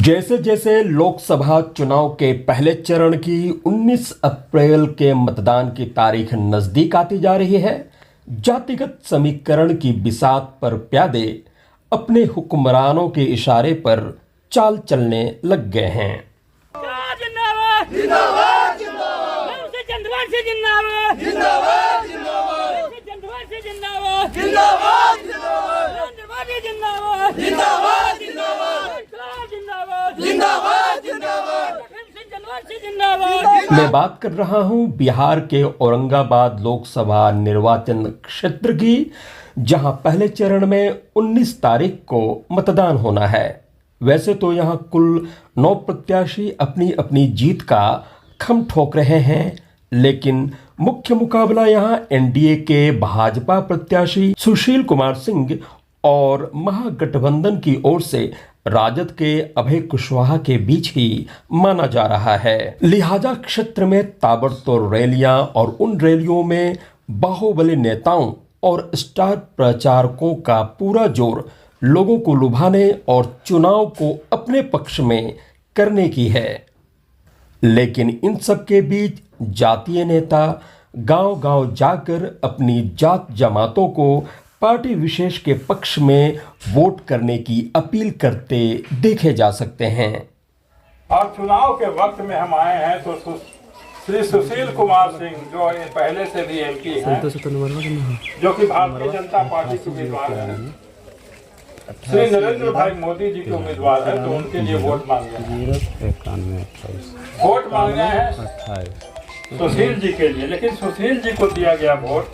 जैसे जैसे लोकसभा चुनाव के पहले चरण की 19 अप्रैल के मतदान की तारीख नजदीक आती जा रही है, जातिगत समीकरण की बिसात पर प्यादे अपने हुक्मरानों के इशारे पर चाल चलने लग गए हैं। जिंदाबाद जिंदाबाद जिंदाबाद जिंदाबाद जिंदाबाद जिंदाबाद जिंदाबाद जिंदाबाद जिंदाबाद मैं बात कर रहा हूं बिहार के औरंगाबाद लोकसभा निर्वाचन क्षेत्र की, जहां पहले चरण में 19 तारीख को मतदान होना है। वैसे तो यहां कुल 9 प्रत्याशी अपनी अपनी जीत का खम ठोक रहे हैं, लेकिन मुख्य मुकाबला यहां एनडीए के भाजपा प्रत्याशी सुशील कुमार सिंह और महागठबंधन की ओर से राजद के अभय कुशवाहा के बीच ही माना जा रहा है। लिहाजा क्षेत्र में ताबड़तोड़ रैलियां और उन रैलियों में बाहुबली नेताओं और स्टार प्रचारकों का पूरा जोर लोगों को लुभाने और चुनाव को अपने पक्ष में करने की है। लेकिन इन सब के बीच जातीय नेता गांव-गांव जाकर अपनी जात जमातों को पार्टी विशेष के पक्ष में वोट करने की अपील करते देखे जा सकते हैं। और चुनाव के वक्त में हम आए हैं तो श्री सुशील कुमार सिंह, जो पहले से भी एमपी हैं, जो कि भारतीय जनता पार्टी के उम्मीदवार हैं, श्री नरेंद्र भाई मोदी जी के उम्मीदवार हैं, तो उनके लिए वोट मांगे हैं। वोट मांगे हैं सुशील जी के लिए, लेकिन सुशील जी को दिया गया वोट,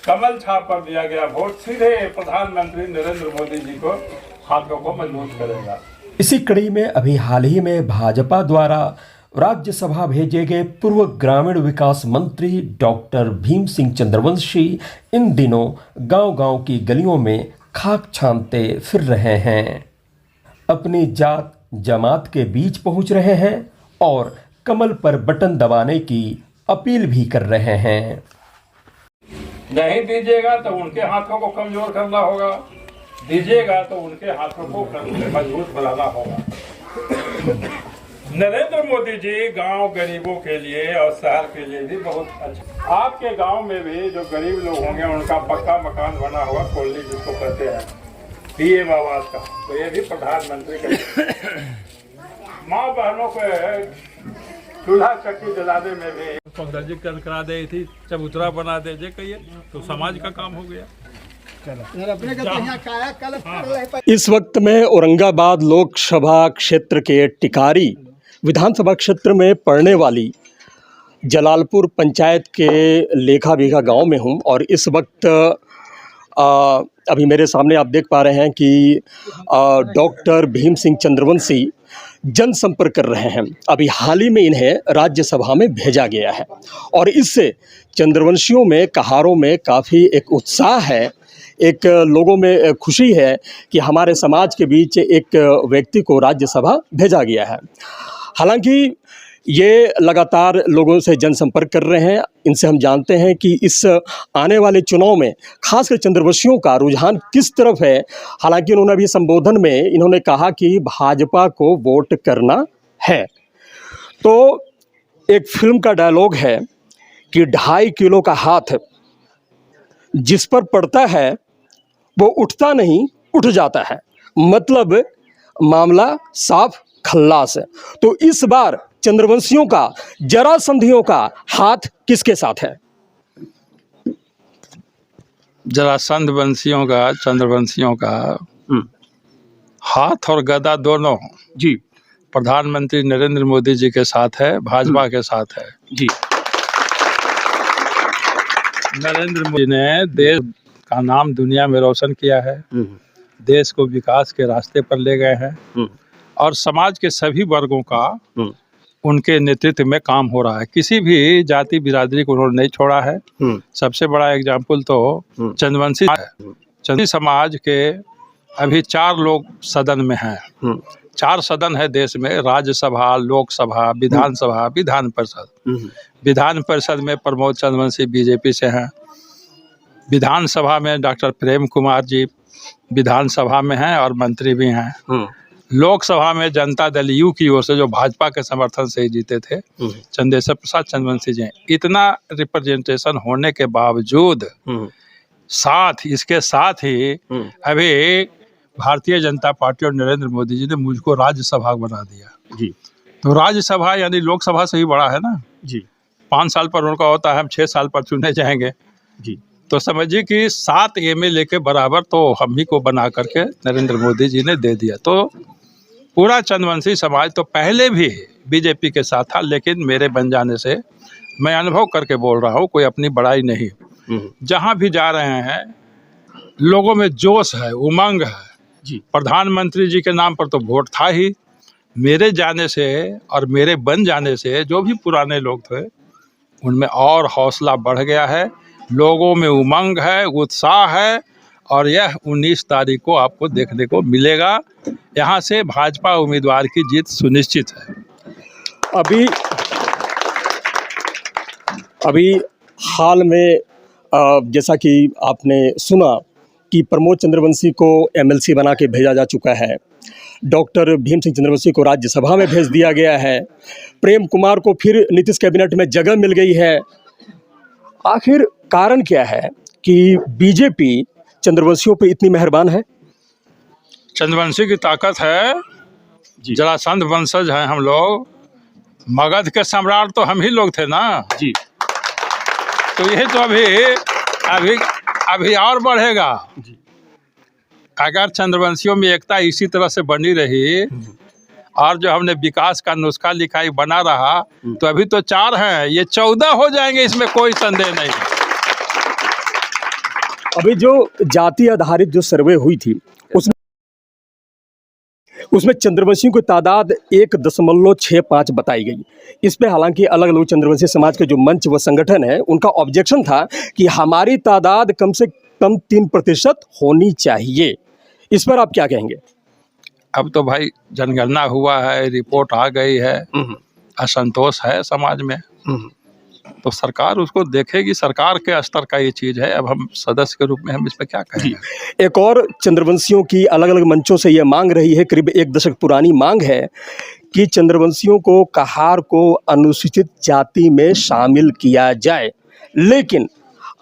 कमल छाप पर दिया गया वोट सीधे प्रधानमंत्री नरेंद्र मोदी जी को हाथों को मजबूत करेगा। इसी कड़ी में अभी हाल ही में भाजपा द्वारा राज्यसभा भेजे गए पूर्व ग्रामीण विकास मंत्री डॉक्टर भीम सिंह चंद्रवंशी इन दिनों गांव-गांव की गलियों में खाक छानते फिर रहे हैं, अपनी जात जमात के बीच पहुंच रहे हैं और कमल पर बटन दबाने की अपील भी कर रहे हैं। नहीं दीजिएगा तो उनके हाथों को कमजोर करना होगा, दीजिएगा तो उनके हाथों को मजबूत बनाना होगा। नरेंद्र मोदी जी गांव गरीबों के लिए और शहर के लिए भी बहुत अच्छा। आपके गांव में भी जो गरीब लोग होंगे उनका पक्का मकान बना हुआ, कॉलोनी जिसको कहते हैं, पीएम आवास का, तो ये भी प्रधानमंत्री का। माँ बहनों को चूल्हा चक्की जलाने में भी सौंदर्य करा दे थी, चबूतरा बना दे कहिए तो समाज का काम हो गया। इस वक्त में औरंगाबाद लोकसभा क्षेत्र के टिकारी विधानसभा क्षेत्र में पड़ने वाली जलालपुर पंचायत के लेखा बीघा गांव में हूं, और इस वक्त अभी मेरे सामने आप देख पा रहे हैं कि डॉक्टर भीम सिंह चंद्रवंशी जनसंपर्क कर रहे हैं। अभी हाल ही में इन्हें राज्यसभा में भेजा गया है और इससे चंद्रवंशियों में, कहारों में काफ़ी एक उत्साह है, एक लोगों में खुशी है कि हमारे समाज के बीच एक व्यक्ति को राज्यसभा भेजा गया है। हालांकि ये लगातार लोगों से जनसंपर्क कर रहे हैं। इनसे हम जानते हैं कि इस आने वाले चुनाव में खासकर चंद्रवंशियों का रुझान किस तरफ है। हालांकि उन्होंने अभी संबोधन में इन्होंने कहा कि भाजपा को वोट करना है। तो एक फिल्म का डायलॉग है कि 2.5 किलो का हाथ जिस पर पड़ता है वो उठता नहीं, उठ जाता है। मतलब मामला साफ खल्लास है। तो इस बार चंद्रवंशियों का, जरासंधियों का हाथ किसके साथ है? जरासंध वंशियों का, चंद्रवंशियों का हाथ और गदा दोनों जी प्रधानमंत्री नरेंद्र मोदी जी के साथ है, भाजपा के साथ है जी। नरेंद्र मोदी ने देश का नाम दुनिया में रोशन किया है, देश को विकास के रास्ते पर ले गए हैं और समाज के सभी वर्गों का उनके नेतृत्व में काम हो रहा है। किसी भी जाति बिरादरी को उन्होंने नहीं छोड़ा है। सबसे बड़ा एग्जाम्पल तो चंद्रवंशी है। चंद्रवंशी समाज के अभी 4 लोग सदन में हैं। 4 सदन है देश में, राज्यसभा, लोकसभा, विधानसभा, विधान परिषद। विधान परिषद में प्रमोद चंद्रवंशी बीजेपी से हैं। विधानसभा में डॉक्टर प्रेम कुमार जी विधानसभा में हैं और मंत्री भी हैं। लोकसभा में जनता दल यू की ओर से, जो भाजपा के समर्थन से ही जीते थे, चंदेश्वर प्रसाद चंद्रवंशी जी, इतना रिप्रेजेंटेशन होने के बावजूद इसके साथ ही अभी भारतीय जनता पार्टी और नरेंद्र मोदी जी ने मुझको राज्यसभा बना दिया जी। तो राज्यसभा यानी लोकसभा से ही बड़ा है ना जी 5 साल पर उनका होता है, हम 6 साल पर चुने जाएंगे। जी। तो समझिए कि 7 MLA के बराबर तो हम ही को बना करके नरेंद्र मोदी जी ने दे दिया। तो पूरा चंद्रवंशी समाज तो पहले भी बीजेपी के साथ था, लेकिन मेरे बन जाने से मैं अनुभव करके बोल रहा हूँ, कोई अपनी बड़ाई नहीं। जहाँ भी जा रहे हैं लोगों में जोश है, उमंग है जी। प्रधानमंत्री जी के नाम पर तो वोट था ही, मेरे जाने से और मेरे बन जाने से जो भी पुराने लोग थे उनमें और हौसला बढ़ गया है, लोगों में उमंग है, उत्साह है, और यह 19 तारीख को आपको देखने को मिलेगा। यहाँ से भाजपा उम्मीदवार की जीत सुनिश्चित है। अभी हाल में जैसा कि आपने सुना कि प्रमोद चंद्रवंशी को MLC बना के भेजा जा चुका है, डॉक्टर भीम सिंह चंद्रवंशी को राज्यसभा में भेज दिया गया है, प्रेम कुमार को फिर नीतीश कैबिनेट में जगह मिल गई है। आखिर कारण क्या है कि बीजेपी चंद्रवंशियों पे इतनी मेहरबान है? चंद्रवंशी की ताकत है, जरासंध वंशज हैं हम लोग, मगध के सम्राट तो हम ही लोग थे ना जी। तो ये तो अभी और बढ़ेगा जी। अगर चंद्रवंशियों में एकता इसी तरह से बनी रही और जो हमने विकास का नुस्खा लिखाई बना रहा तो अभी तो 4 हैं, ये 14 हो जाएंगे, इसमें कोई संदेह नहीं। अभी जो जाति आधारित जो सर्वे हुई थी उसमें चंद्रवंशियों की तादाद 1.65 बताई गई। इस पे हालांकि अलग अलग चंद्रवंशी समाज के जो मंच व संगठन है उनका ऑब्जेक्शन था कि हमारी तादाद कम से कम 3% होनी चाहिए। इस पर आप क्या कहेंगे? अब तो भाई जनगणना हुआ है, रिपोर्ट आ गई है, असंतोष है समाज में, तो सरकार उसको देखेगी, सरकार के स्तर का ये चीज़ है। अब हम सदस्य के रूप में हम इस पर क्या कहेंगे। एक और चंद्रवंशियों की अलग अलग मंचों से ये मांग रही है, करीब 1 दशक पुरानी मांग है कि चंद्रवंशियों को, कहार को अनुसूचित जाति में शामिल किया जाए। लेकिन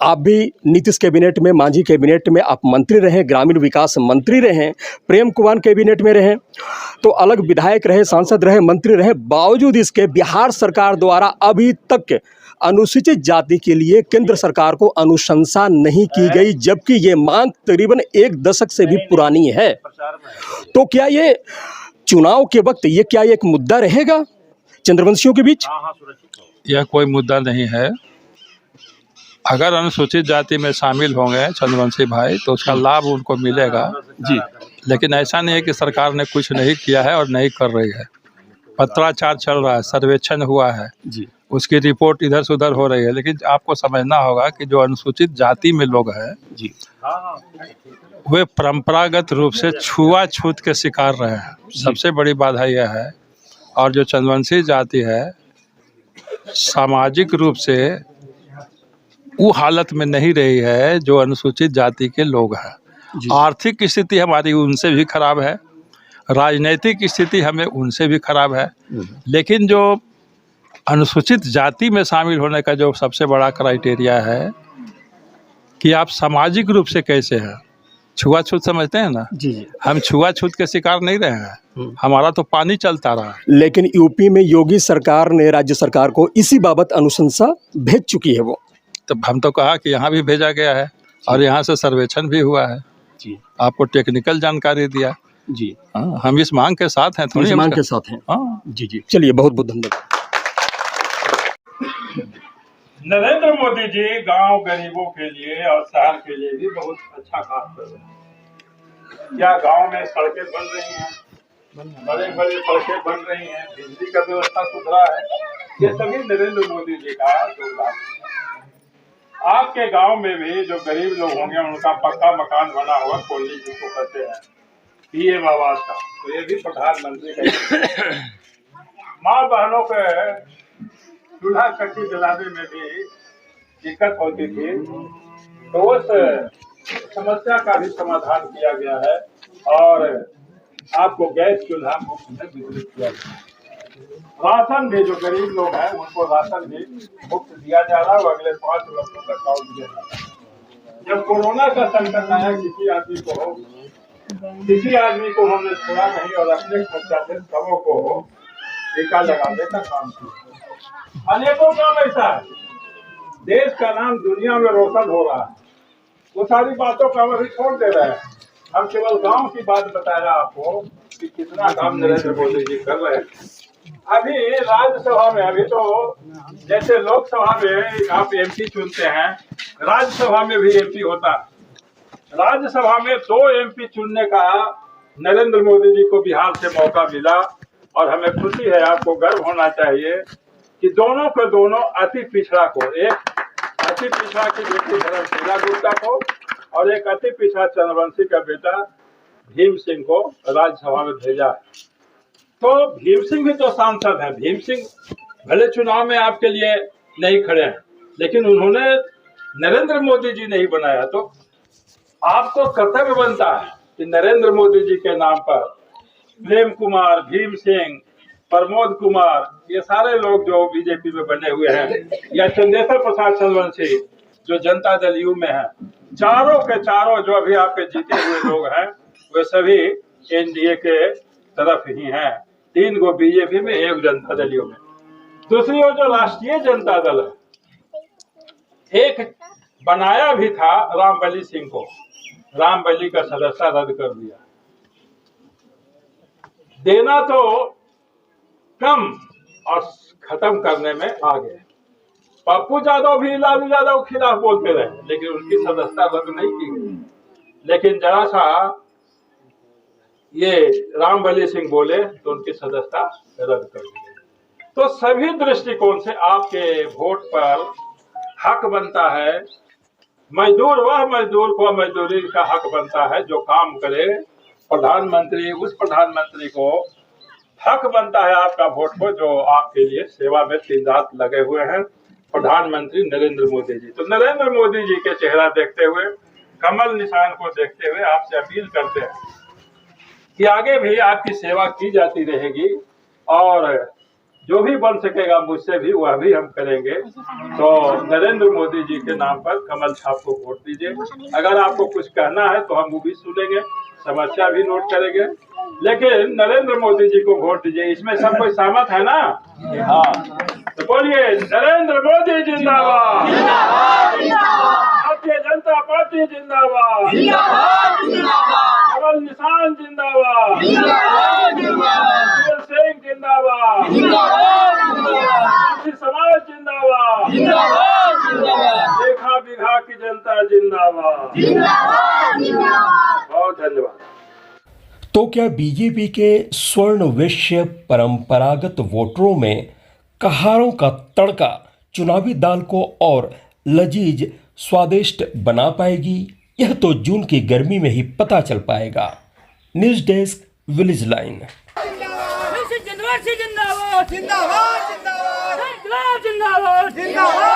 आप भी नीतीश कैबिनेट में, मांझी कैबिनेट में आप मंत्री रहे, ग्रामीण विकास मंत्री रहे, प्रेम कुमार कैबिनेट में रहे, तो अलग विधायक रहे, सांसद रहे, मंत्री रहे, बावजूद इसके बिहार सरकार द्वारा अभी तक अनुसूचित जाति के लिए केंद्र सरकार को अनुशंसा नहीं की गई, जबकि ये मांग तकरीबन 1 दशक से भी पुरानी है। तो क्या ये चुनाव के वक्त ये क्या एक मुद्दा रहेगा चंद्रवंशियों के बीच? यह कोई मुद्दा नहीं है। अगर अनुसूचित जाति में शामिल होंगे चंद्रवंशी भाई तो उसका लाभ उनको मिलेगा जी, लेकिन ऐसा नहीं है कि सरकार ने कुछ नहीं किया है और नहीं कर रही है। पत्राचार चल रहा है, सर्वेक्षण हुआ है जी, उसकी रिपोर्ट इधर से उधर हो रही है, लेकिन आपको समझना होगा कि जो अनुसूचित जाति में लोग हैं जी, वे परंपरागत रूप से छुआछूत के शिकार रहे हैं। सबसे बड़ी बाधा यह है। और जो चंद्रवंशी जाति है सामाजिक रूप से वो हालत में नहीं रही है जो अनुसूचित जाति के लोग हैं। आर्थिक स्थिति हमारी उनसे भी खराब है, राजनीतिक स्थिति हमें उनसे भी खराब है, लेकिन जो अनुसूचित जाति में शामिल होने का जो सबसे बड़ा क्राइटेरिया है कि आप सामाजिक रूप से कैसे हैं। छुआछूत समझते हैं ना जी, हम छुआछूत के शिकार नहीं रहे हैं, हमारा तो पानी चलता रहा है। लेकिन यूपी में योगी सरकार ने राज्य सरकार को इसी बाबत अनुशंसा भेज चुकी है वो। तो हम तो कहा कि यहाँ भी भेजा गया है और यहाँ से सर्वेक्षण भी हुआ है जी, आपको टेक्निकल जानकारी दिया जी। हाँ, हम इस मांग के साथ हैं, थोड़ी मांग के साथ हैं। हाँ जी जी, चलिए बहुत बहुत धन्यवाद। नरेंद्र मोदी जी गांव गरीबों के लिए और शहर के लिए भी बहुत अच्छा काम कर रहे हैं। क्या गांव में सड़कें बन रही हैं, बड़े बड़े सड़कें बन रही हैं, बिजली का व्यवस्था सुधरा है, ये सभी नरेंद्र मोदी जी का योगदान है। आपके गांव में भी जो गरीब लोग होंगे उनका पक्का मकान बना हुआ, कोल्ली जिसको कहते हैं, PM आवास का, तो ये भी प्रधानमंत्री का। माँ बहनों के चूल्हा चक्की जलाने में भी दिक्कत होती थी, तो उस समस्या का भी समाधान किया गया है। और आपको गैस चूल्हा मुफ्त में वितरित किया जाएगा। राशन भी जो गरीब लोग हैं उनको राशन भी मुफ्त दिया जा रहा है और अगले 5 वर्षों तक और दिया जा रहा है। जब कोरोना का संकट आया किसी आदमी को हमने छोड़ा नहीं और अपने खर्चा से सबों को टीका लगाने का काम किया। अनेकों काम ऐसा है, देश का नाम दुनिया में रोशन हो रहा है। वो सारी बातों का हम अभी छोड़ दे रहे हैं, हम केवल गांव की बात बता रहे हैं आपको कि कितना काम नरेंद्र मोदी जी कर रहे हैं। अभी राज्यसभा में, अभी तो जैसे लोकसभा में आप एमपी चुनते हैं, राज्यसभा में भी एमपी होता है। राज्यसभा में 2 एमपी चुनने का नरेंद्र मोदी जी को बिहार से मौका मिला और हमें खुशी है, आपको गर्व होना चाहिए कि दोनों के दोनों अति पिछड़ा को, एक अति पिछड़ा की बेटी धर्मशीला गुप्ता को और एक अति पिछड़ा चंद्रवंशी का बेटा भीम सिंह को राज्यसभा में भेजा है। तो भीम सिंह भी तो सांसद है। भीम सिंह भले चुनाव में आपके लिए नहीं खड़े हैं, लेकिन उन्होंने नरेंद्र मोदी जी नहीं बनाया। तो आपको कर्तव्य बनता है कि नरेंद्र मोदी जी के नाम पर प्रेम कुमार, भीम सिंह, प्रमोद कुमार, ये सारे लोग जो बीजेपी में बने हुए हैं, या चंदेश्वर प्रसाद चंद्रवंशी जो जनता दल यू में है, चारों के चारों जो अभी आपके जीते हुए लोग हैं वे सभी एनडीए के तरफ ही हैं। 3 गो बीजेपी में, 1 जनता दल यू में। दूसरी ओर जो राष्ट्रीय जनता दल है, एक बनाया भी था रामबली सिंह को, रामबली का सदस्यता रद्द कर दिया। देना तो कम और खत्म करने में आगे। पप्पू यादव भी लालू यादव के खिलाफ बोलते रहे, लेकिन उनकी सदस्यता रद्द नहीं की गई। लेकिन जरा सा ये रामबली सिंह बोले तो उनकी सदस्यता रद्द कर दी गई। तो सभी दृष्टिकोण से आपके वोट पर हक बनता है। मजदूर, वह मजदूर को मजदूरी का हक बनता है जो काम करे। प्रधानमंत्री, उस प्रधानमंत्री को हक बनता है आपका वोट को जो आपके लिए सेवा में दिन रात लगे हुए हैं, प्रधानमंत्री नरेंद्र मोदी जी। तो नरेंद्र मोदी जी के चेहरा देखते हुए, कमल निशान को देखते हुए आपसे अपील करते हैं कि आगे भी आपकी सेवा की जाती रहेगी और जो भी बन सकेगा मुझसे भी वह भी हम करेंगे। तो नरेंद्र मोदी जी के नाम पर कमल छाप को वोट दीजिए। अगर आपको कुछ कहना है तो हम वो भी सुनेंगे, समस्या भी नोट करेंगे, लेकिन नरेंद्र मोदी जी को वोट दीजिए। इसमें सब कोई सहमत है ना? हाँ, तो बोलिए नरेंद्र मोदी जिंदाबाद, भारतीय जनता पार्टी जिंदाबाद, कमल निशान जिंदाबाद, सिंह जिंदाबाद, समाज जिंदाबाद, देखा बिघा की जनता जिंदाबाद। बहुत धन्यवाद। तो क्या बीजेपी के स्वर्ण वैश्य परंपरागत वोटरों में कहारों का तड़का चुनावी दाल को और लजीज स्वादिष्ट बना पाएगी? यह तो जून की गर्मी में ही पता चल पाएगा। News desk, village line. जिंदाबाद जिंदाबाद जिंदाबाद जिंदाबाद जिंदाबाद